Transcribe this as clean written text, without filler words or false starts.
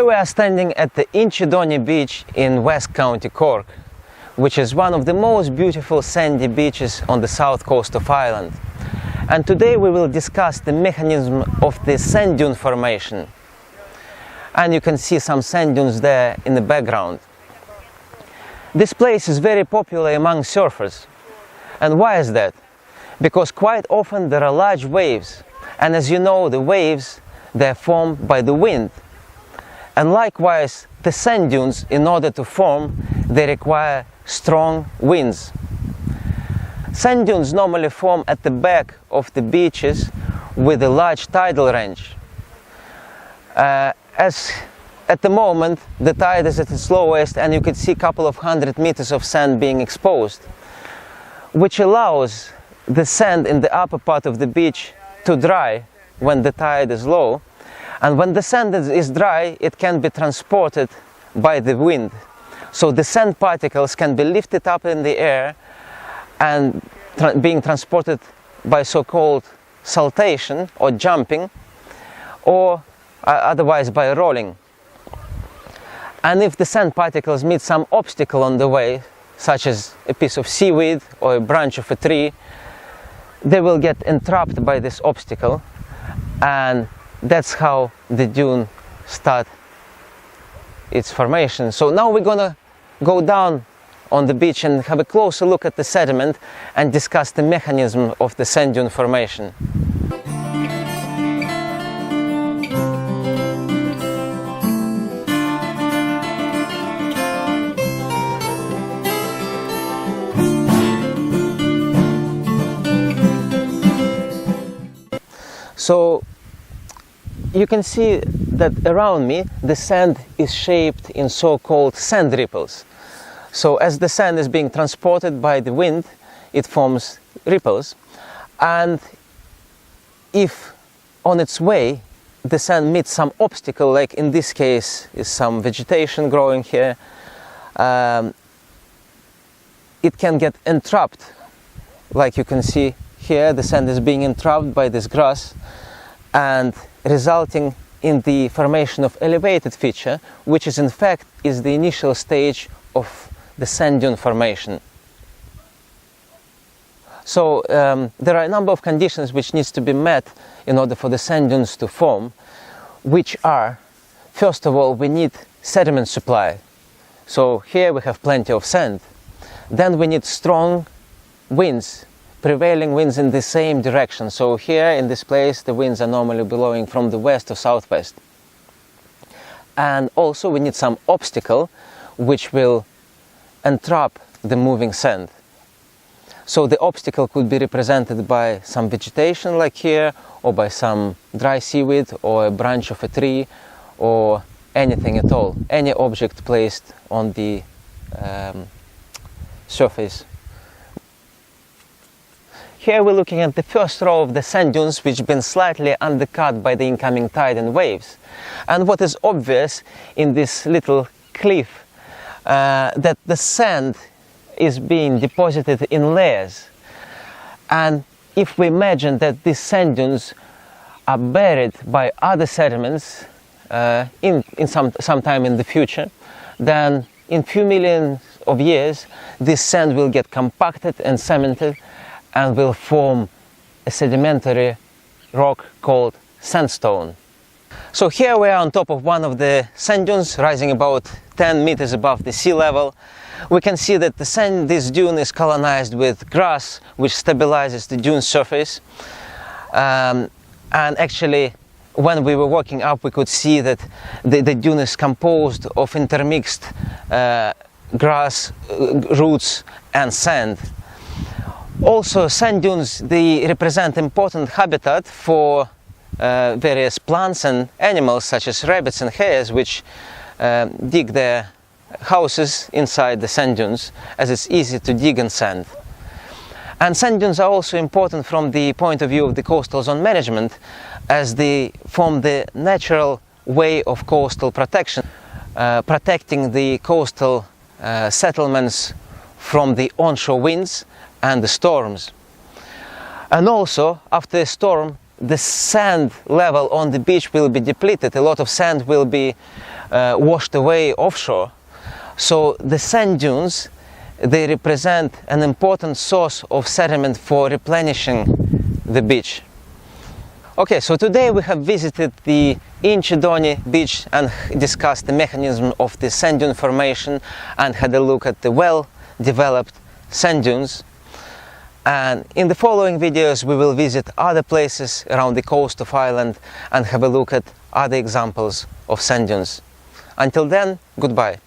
Here we are standing at the Inchydoney beach in West County, Cork, which is one of the most beautiful sandy beaches on the south coast of Ireland. And today we will discuss the mechanism of the sand dune formation. And you can see some sand dunes there in the background. This place is very popular among surfers. And why is that? Because quite often there are large waves. And as you know, the waves, they're formed by the wind. And likewise, the sand dunes, in order to form, they require strong winds. Sand dunes normally form at the back of the beaches with a large tidal range. As at the moment, the tide is at its lowest and you can see a couple of 100 meters of sand being exposed, which allows the sand in the upper part of the beach to dry when the tide is low. And when the sand is dry, it can be transported by the wind. So the sand particles can be lifted up in the air and being transported by so-called saltation or jumping, or otherwise by rolling. And if the sand particles meet some obstacle on the way, such as a piece of seaweed or a branch of a tree, they will get entrapped by this obstacle, and that's how the dune starts its formation. So now we're gonna go down on the beach and have a closer look at the sediment and discuss the mechanism of the sand dune formation. So you can see that around me the sand is shaped in so-called sand ripples. So as the sand is being transported by the wind, it forms ripples. And if on its way the sand meets some obstacle, like in this case is some vegetation growing here, it can get entrapped. Like you can see here, the sand is being entrapped by this grass and resulting in the formation of elevated feature, which is in fact is the initial stage of the sand dune formation. So there are a number of conditions which needs to be met in order for the sand dunes to form, which are, first of all, we need sediment supply. So here we have plenty of sand. Then we need strong winds, prevailing winds in the same direction. So here in this place the winds are normally blowing from the west or southwest. And also we need some obstacle which will entrap the moving sand. So the obstacle could be represented by some vegetation like here, or by some dry seaweed or a branch of a tree, or anything at all, any object placed on the surface. Here we're looking at the first row of the sand dunes, which have been slightly undercut by the incoming tide and waves. And what is obvious in this little cliff, that the sand is being deposited in layers. And if we imagine that these sand dunes are buried by other sediments in some time in the future, then in few millions of years this sand will get compacted and cemented and will form a sedimentary rock called sandstone. So here we are on top of one of the sand dunes, rising about 10 meters above the sea level. We can see that this dune is colonized with grass, which stabilizes the dune surface. And actually, when we were walking up, we could see that the dune is composed of intermixed grass, roots and sand. Also, sand dunes, they represent important habitat for various plants and animals such as rabbits and hares, which dig their houses inside the sand dunes, as it's easy to dig in sand. And sand dunes are also important from the point of view of the coastal zone management, as they form the natural way of coastal protection, protecting the coastal settlements from the onshore winds and the storms. And also, after a storm, the sand level on the beach will be depleted. A lot of sand will be washed away offshore. So the sand dunes, they represent an important source of sediment for replenishing the beach. Okay, so today we have visited the Inchydoney beach and discussed the mechanism of the sand dune formation and had a look at the well-developed sand dunes. And in the following videos we will visit other places around the coast of Ireland and have a look at other examples of sand dunes. Until then, goodbye.